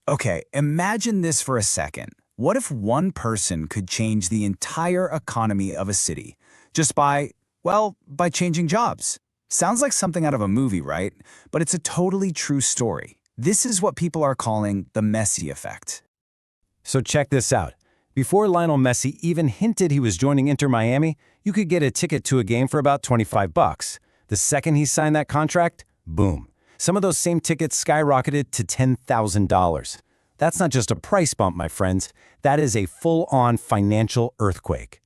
Okay, imagine this for a second. What if one person could change the entire economy of a city just by changing jobs? Sounds like something out of a movie, right? But it's a totally true story. This is what people are calling the Messi effect. So check this out. Before Lionel Messi even hinted he was joining Inter Miami, you could get a ticket to a game for about 25 bucks. The second he signed that contract, boom. Some of those same tickets skyrocketed to $10,000. That's not just a price bump, my friends. That is a full-on financial earthquake.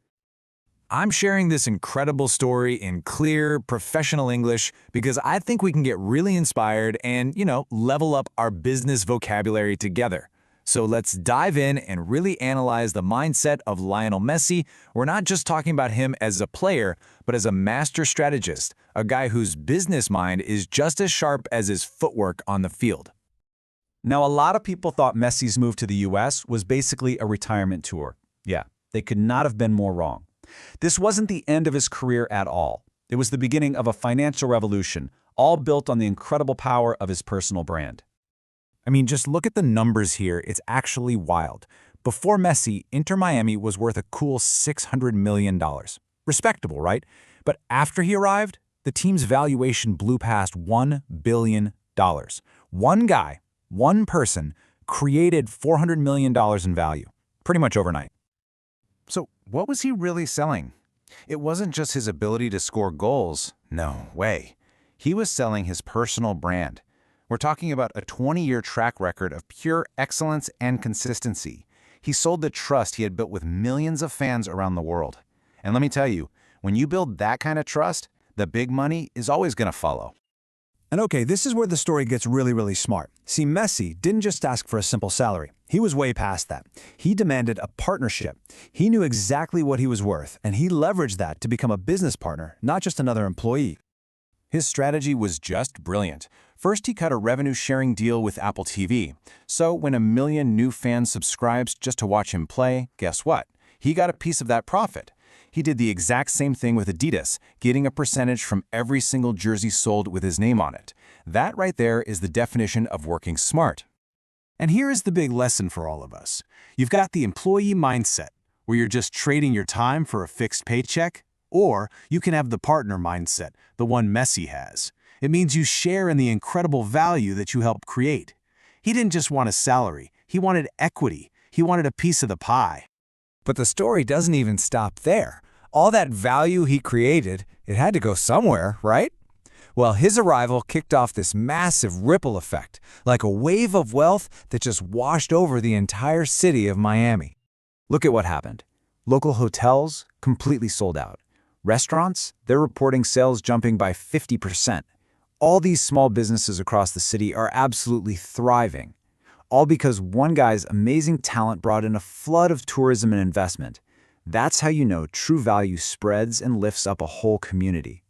I'm sharing this incredible story in clear, professional English because I think we can get really inspired and, level up our business vocabulary together. So let's dive in and really analyze the mindset of Lionel Messi. We're not just talking about him as a player, but as a master strategist, a guy whose business mind is just as sharp as his footwork on the field. Now, a lot of people thought Messi's move to the US was basically a retirement tour. Yeah, they could not have been more wrong. This wasn't the end of his career at all. It was the beginning of a financial revolution, all built on the incredible power of his personal brand. I mean, just look at the numbers here. It's actually wild. Before Messi, Inter Miami was worth a cool $600 million. Respectable, right? But after he arrived, the team's valuation blew past $1 billion. One guy, one person, created $400 million in value, pretty much overnight. So what was he really selling? It wasn't just his ability to score goals. No way. He was selling his personal brand. We're talking about a 20-year track record of pure excellence and consistency. He sold the trust he had built with millions of fans around the world. And let me tell you, when you build that kind of trust, the big money is always going to follow. And okay, this is where the story gets really smart. See, Messi didn't just ask for a simple salary. He was way past that. He demanded a partnership. He knew exactly what he was worth, and he leveraged that to become a business partner, not just another employee. His strategy was just brilliant. First, he cut a revenue-sharing deal with Apple TV. So when 1 million new fans subscribed just to watch him play, guess what? He got a piece of that profit. He did the exact same thing with Adidas, getting a percentage from every single jersey sold with his name on it. That right there is the definition of working smart. And here is the big lesson for all of us. You've got the employee mindset, where you're just trading your time for a fixed paycheck, or you can have the partner mindset, the one Messi has. It means you share in the incredible value that you helped create. He didn't just want a salary, he wanted equity. He wanted a piece of the pie. But the story doesn't even stop there. All that value he created, it had to go somewhere, right? Well, his arrival kicked off this massive ripple effect, like a wave of wealth that just washed over the entire city of Miami. Look at what happened. Local hotels completely sold out. Restaurants, they're reporting sales jumping by 50%. All these small businesses across the city are absolutely thriving. All because one guy's amazing talent brought in a flood of tourism and investment. That's how you know true value spreads and lifts up a whole community.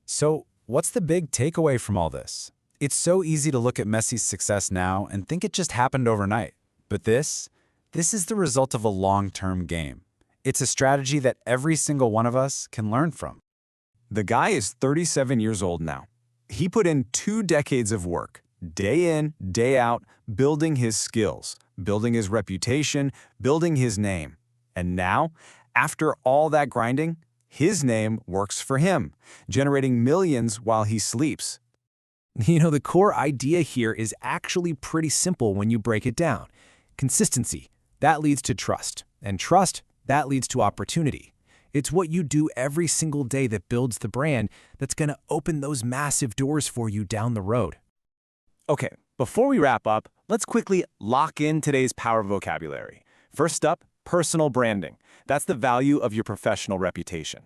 So, what's the big takeaway from all this? It's so easy to look at Messi's success now and think it just happened overnight. But this is the result of a long-term game. It's a strategy that every single one of us can learn from. The guy is 37 years old now. He put in 2 decades of work, day in, day out, building his skills, building his reputation, building his name. And now, after all that grinding, his name works for him, generating millions while he sleeps. The core idea here is actually pretty simple when you break it down. Consistency, that leads to trust. And trust, that leads to opportunity. It's what you do every single day that builds the brand that's going to open those massive doors for you down the road. Okay, before we wrap up, let's quickly lock in today's power vocabulary. First up, personal branding. That's the value of your professional reputation.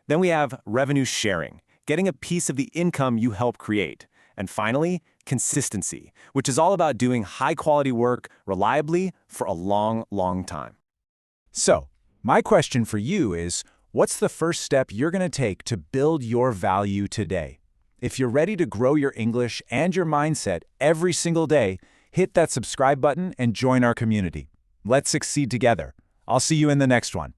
Then we have revenue sharing, getting a piece of the income you help create. And finally, consistency, which is all about doing high-quality work reliably for a long time. So, my question for you is, what's the first step you're going to take to build your value today? If you're ready to grow your English and your mindset every single day, hit that subscribe button and join our community. Let's succeed together. I'll see you in the next one.